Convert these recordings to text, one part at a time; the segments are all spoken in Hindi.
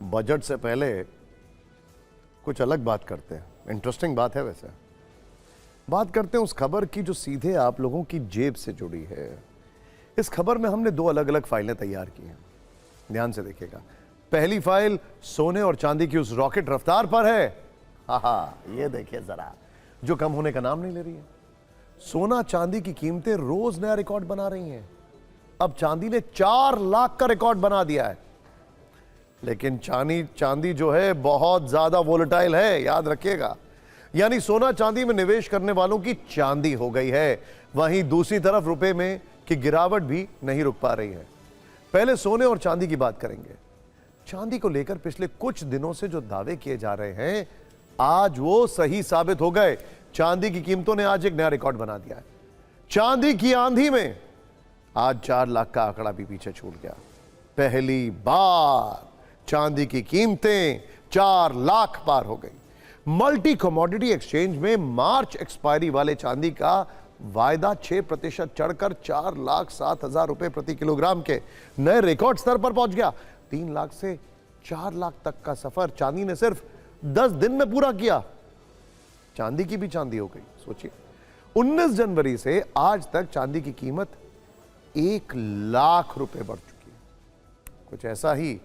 बजट से पहले कुछ अलग बात करते हैं। इंटरेस्टिंग बात है। वैसे बात करते हैं उस खबर की जो सीधे आप लोगों की जेब से जुड़ी है। इस खबर में हमने दो अलग अलग फाइलें तैयार की हैं, ध्यान से देखिएगा। पहली फाइल सोने और चांदी की उस रॉकेट रफ्तार पर है। ये देखिए जरा, जो कम होने का नाम नहीं ले रही है। सोना चांदी की कीमतें रोज नया रिकॉर्ड बना रही हैं। अब चांदी ने 4 लाख का रिकॉर्ड बना दिया है। लेकिन चांदी जो है बहुत ज्यादा वोलेटाइल है, याद रखिएगा। यानी सोना चांदी में निवेश करने वालों की चांदी हो गई है। वहीं दूसरी तरफ रुपए में की गिरावट भी नहीं रुक पा रही है। पहले सोने और चांदी की बात करेंगे। चांदी को लेकर पिछले कुछ दिनों से जो दावे किए जा रहे हैं, आज वो सही साबित हो गए। चांदी की कीमतों ने आज एक नया रिकॉर्ड बना दिया है। चांदी की आंधी में आज 4 लाख का आंकड़ा भी पीछे छूट गया। पहली बार चांदी की कीमतें 4 लाख पार हो गई। मल्टी कमोडिटी एक्सचेंज में मार्च एक्सपायरी वाले चांदी का वायदा 6% चढ़कर 4,07,000 रुपए प्रति किलोग्राम के नए रिकॉर्ड स्तर पर पहुंच गया। 3 लाख से 4 लाख तक का सफर चांदी ने सिर्फ 10 दिन में पूरा किया। चांदी की भी चांदी हो गई। सोचिए, 19 जनवरी से आज तक चांदी की कीमत 1 लाख रुपए बढ़ चुकी है। कुछ ऐसा ही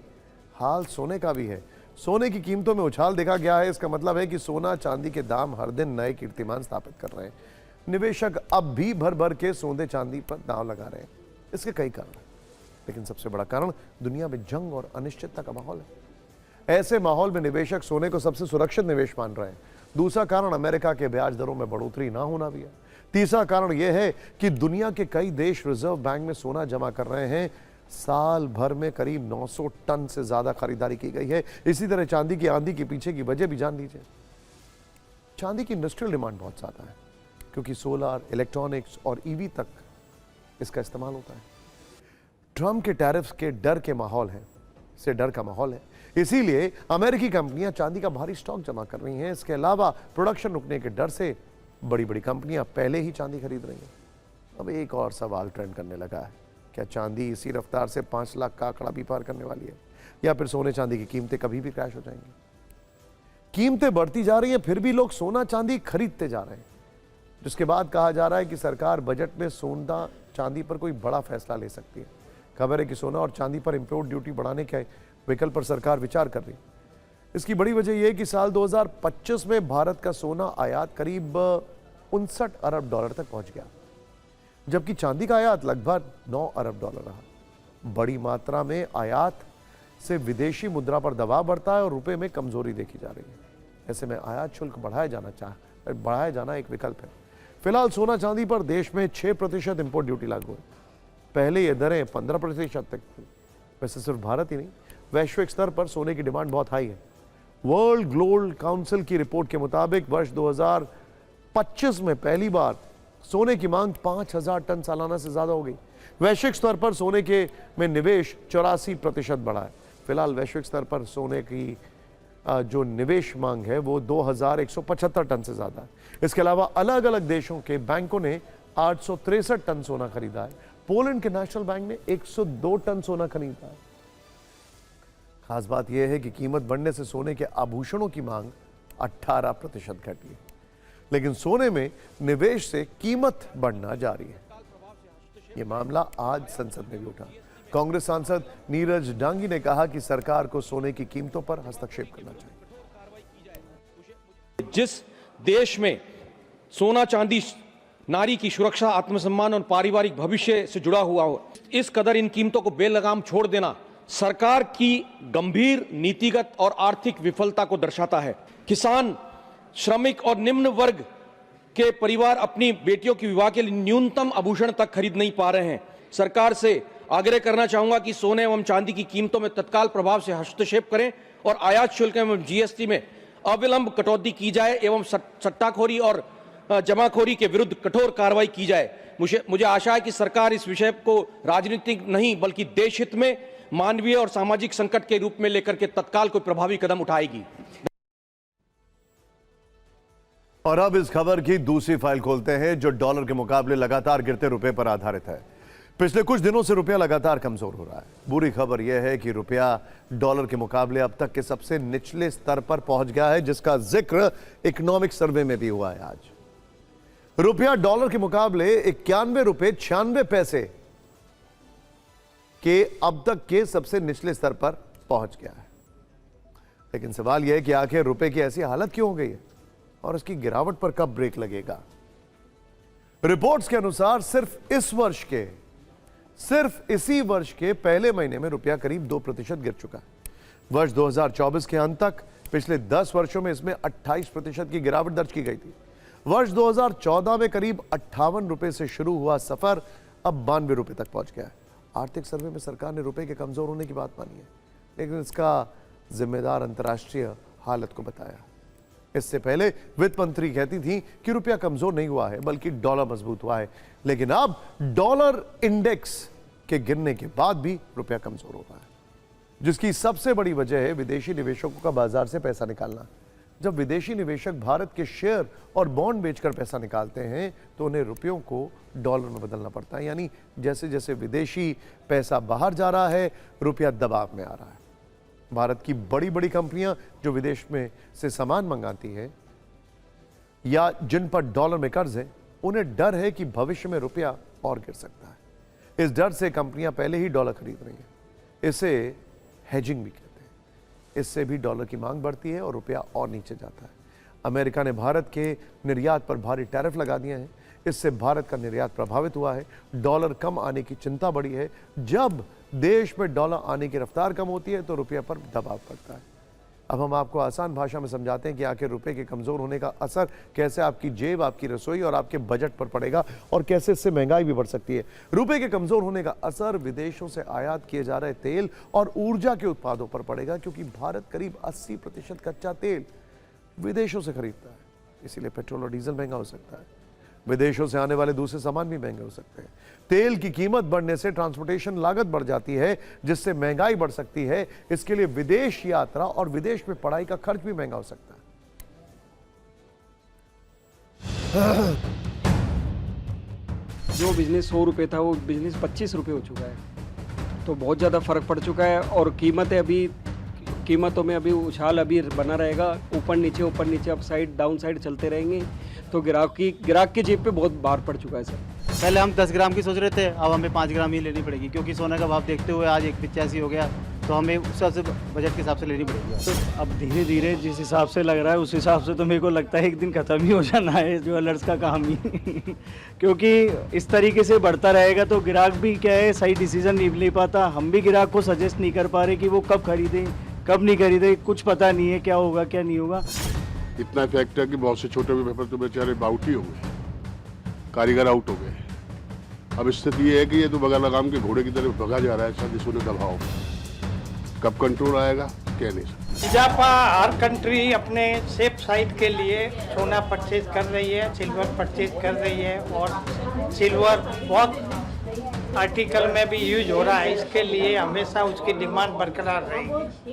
हाल सोने का भी है। सोने की कीमतों में उछाल देखा गया है। इसका मतलब है कि सोना चांदी के दाम हर दिन नए कीर्तिमान स्थापित कर रहे हैं। निवेशक अब भी भर भर के सोने चांदी पर दांव लगा रहे हैं। इसके कई कारण हैं, लेकिन सबसे बड़ा कारण दुनिया में जंग और अनिश्चितता का माहौल है। ऐसे माहौल में निवेशक सोने को सबसे सुरक्षित निवेश मान रहे हैं। दूसरा कारण अमेरिका के ब्याज दरों में बढ़ोतरी ना होना भी है। तीसरा कारण यह है कि दुनिया के कई देश रिजर्व बैंक में सोना जमा कर रहे हैं। साल भर में करीब 900 टन से ज्यादा खरीदारी की गई है। इसी तरह चांदी की आंधी के पीछे की वजह भी जान लीजिए। चांदी की इंडस्ट्रियल डिमांड बहुत ज्यादा है, क्योंकि सोलर, इलेक्ट्रॉनिक्स और ईवी तक इसका इस्तेमाल होता है। ट्रम्प के टैरिफ्स के डर का माहौल है। इसीलिए अमेरिकी कंपनियां चांदी का भारी स्टॉक जमा कर रही हैं। इसके अलावा प्रोडक्शन रुकने के डर से बड़ी बड़ी कंपनियां पहले ही चांदी खरीद रही हैं। अब एक और सवाल ट्रेंड करने लगा है, क्या चांदी इसी रफ्तार से 5 लाख का आंकड़ा भी पार करने वाली है, या फिर सोने चांदी की कीमतें कभी भी क्रैश हो जाएंगी? कीमतें बढ़ती जा रही हैं, फिर भी लोग सोना चांदी खरीदते जा रहे हैं, जिसके बाद कहा जा रहा है कि सरकार बजट में सोना चांदी पर कोई बड़ा फैसला ले सकती है। खबर है कि सोना और चांदी पर इंपोर्ट ड्यूटी बढ़ाने के विकल्प पर सरकार विचार कर रही है। इसकी बड़ी वजह यह है कि साल 2025 में भारत का सोना आयात करीब 59 अरब डॉलर तक पहुंच गया, जबकि चांदी का आयात लगभग 9 अरब डॉलर रहा। बड़ी मात्रा में आयात से विदेशी मुद्रा पर दबाव बढ़ता है और रुपए में कमजोरी देखी जा रही है। ऐसे में आयात शुल्क बढ़ाया जाना एक विकल्प है। फिलहाल सोना चांदी पर देश में 6% इंपोर्ट ड्यूटी लागू है। पहले ये दरें 15% तक थी। वैसे सिर्फ भारत ही नहीं, वैश्विक स्तर पर सोने की डिमांड बहुत हाई है। वर्ल्ड गोल्ड काउंसिल की रिपोर्ट के मुताबिक वर्ष 2025 में पहली बार सोने की मांग 5,000 टन सालाना से ज्यादा हो गई। वैश्विक स्तर पर सोने के में निवेश 84% बढ़ा है। फिलहाल वैश्विक स्तर पर सोने की जो निवेश मांग है वो 2,175 टन से ज्यादा है। इसके अलावा अलग अलग देशों के बैंकों ने 863 टन सोना खरीदा है। पोलैंड के नेशनल बैंक ने 102 टन सोना खरीदा है। खास बात यह है कि कीमत बढ़ने से सोने के आभूषणों की मांग 18% घटी है, लेकिन सोने में निवेश से कीमत बढ़ना जारी है। यह मामला आज संसद में भी उठा। कांग्रेस सांसद नीरज डांगी ने कहा कि सरकार को सोने की कीमतों पर हस्तक्षेप करना चाहिए। जिस देश में सोना चांदी नारी की सुरक्षा, आत्मसम्मान और पारिवारिक भविष्य से जुड़ा हुआ हो, इस कदर इन कीमतों को बेलगाम छोड़ देना सरकार की गंभीर नीतिगत और आर्थिक विफलता को दर्शाता है। किसान, श्रमिक और निम्न वर्ग के परिवार अपनी बेटियों की विवाह के लिए न्यूनतम आभूषण तक खरीद नहीं पा रहे हैं। सरकार से आग्रह करना चाहूंगा कि सोने एवं चांदी की कीमतों में तत्काल प्रभाव से हस्तक्षेप करें और आयात शुल्क एवं जीएसटी में अविलंब कटौती की जाए एवं सट्टाखोरी और जमाखोरी के विरुद्ध कठोर कार्रवाई की जाए। मुझे आशा है कि सरकार इस विषय को राजनीतिक नहीं बल्कि देश हित में, मानवीय और सामाजिक संकट के रूप में लेकर के तत्काल कोई प्रभावी कदम उठाएगी। और अब इस खबर की दूसरी फाइल खोलते हैं, जो डॉलर के मुकाबले लगातार गिरते रुपए पर आधारित है। पिछले कुछ दिनों से रुपया लगातार कमजोर हो रहा है। बुरी खबर यह है कि रुपया डॉलर के मुकाबले अब तक के सबसे निचले स्तर पर पहुंच गया है, जिसका जिक्र इकोनॉमिक सर्वे में भी हुआ है। आज रुपया डॉलर के मुकाबले 91 रुपए 96 पैसे के अब तक के सबसे निचले स्तर पर पहुंच गया है। लेकिन सवाल यह है कि आखिर रुपए की ऐसी हालत क्यों हो गई है और इसकी गिरावट पर कब ब्रेक लगेगा। रिपोर्ट्स के अनुसार सिर्फ इसी वर्ष के पहले महीने में रुपया करीब 2% गिर चुका है। वर्ष 2024 के अंत तक पिछले 10 वर्षों में इसमें 28% की गिरावट दर्ज की गई थी। वर्ष 2014 में करीब 58 रुपए से शुरू हुआ सफर अब 92 रुपए तक पहुंच गया है। आर्थिक सर्वे में सरकार ने रुपए के कमजोर होने की बात मानी है, लेकिन इसका जिम्मेदार अंतर्राष्ट्रीय हालत को बताया। इससे पहले वित्त मंत्री कहती थी कि रुपया कमजोर नहीं हुआ है, बल्कि डॉलर मजबूत हुआ है। लेकिन अब डॉलर इंडेक्स के गिरने के बाद भी रुपया कमजोर हो रहा है, जिसकी सबसे बड़ी वजह है विदेशी निवेशकों का बाजार से पैसा निकालना। जब विदेशी निवेशक भारत के शेयर और बॉन्ड बेचकर पैसा निकालते हैं तो उन्हें रुपयों को डॉलर में बदलना पड़ता है। यानी जैसे जैसे विदेशी पैसा बाहर जा रहा है, रुपया दबाव में आ रहा है। भारत की बड़ी बड़ी कंपनियां जो विदेश में से सामान मंगाती हैं या जिन पर डॉलर में कर्ज है, उन्हें डर है कि भविष्य में रुपया और गिर सकता है। इस डर से कंपनियां पहले ही डॉलर खरीद रही हैं। इसे हेजिंग भी कहते हैं। इससे भी डॉलर की मांग बढ़ती है और रुपया और नीचे जाता है। अमेरिका ने भारत के निर्यात पर भारी टैरिफ लगा दिए हैं। इससे भारत का निर्यात प्रभावित हुआ है। डॉलर कम आने की चिंता बढ़ी है। जब देश में डॉलर आने की रफ्तार कम होती है तो रुपये पर दबाव पड़ता है। अब हम आपको आसान भाषा में समझाते हैं कि आखिर रुपए के कमजोर होने का असर कैसे आपकी जेब, आपकी रसोई और आपके बजट पर पड़ेगा और कैसे इससे महंगाई भी बढ़ सकती है। रुपए के कमजोर होने का असर विदेशों से आयात किए जा रहे तेल और ऊर्जा के उत्पादों पर पड़ेगा, क्योंकि भारत करीब 80% कच्चा तेल विदेशों से खरीदता है। इसीलिए पेट्रोल और डीजल महंगा हो सकता है। विदेशों से आने वाले दूसरे सामान भी महंगे हो सकते हैं। तेल की कीमत बढ़ने से ट्रांसपोर्टेशन लागत बढ़ जाती है, जिससे महंगाई बढ़ सकती है। इसके लिए विदेश यात्रा और विदेश में पढ़ाई का खर्च भी महंगा हो सकता है। जो बिजनेस 100 रुपये था वो बिजनेस 25 रुपये हो चुका है, तो बहुत ज़्यादा फर्क पड़ चुका है। और कीमतों में अभी उछाल अभी बना रहेगा। ऊपर नीचे अप साइड डाउन साइड चलते रहेंगे, तो ग्राहक की जेब पे बहुत भार पड़ चुका है सर। पहले हम 10 ग्राम की सोच रहे थे, अब हमें 5 ग्राम ही लेनी पड़ेगी, क्योंकि सोने का भाव देखते हुए आज 185 हो गया, तो हमें उस हिसाब से बजट के हिसाब से लेनी पड़ेगी। तो अब धीरे धीरे जिस हिसाब से लग रहा है उस हिसाब से तो मेरे को लगता है एक दिन ख़त्म ही हो जाना है ज्वेलर्स का काम ही क्योंकि इस तरीके से बढ़ता रहेगा तो ग्राहक भी क्या है सही डिसीजन नहीं ले पाता। हम भी ग्राहक को सजेस्ट नहीं कर पा रहे कि वो कब खरीदें कब नहीं खरीदें, कुछ पता नहीं है क्या होगा क्या नहीं होगा। इतना इफेक्ट है कि बहुत से छोटे व्यापार तो बेचारे आउट ही हो गए, कारीगर आउट हो गए। अब स्थिति ये है कि ये तो बगैर लगाम के घोड़े की तरफ भगा जा रहा है साथ सोने का भाव। कब कंट्रोल आएगा कह नहीं सकते। जापा हर कंट्री अपने सेफ साइड के लिए सोना परचेज कर रही है, सिल्वर परचेज कर रही है, और सिल्वर बहुत आर्टिकल में भी यूज हो रहा है। इसके लिए हमेशा उसकी डिमांड बरकरार रहेगी।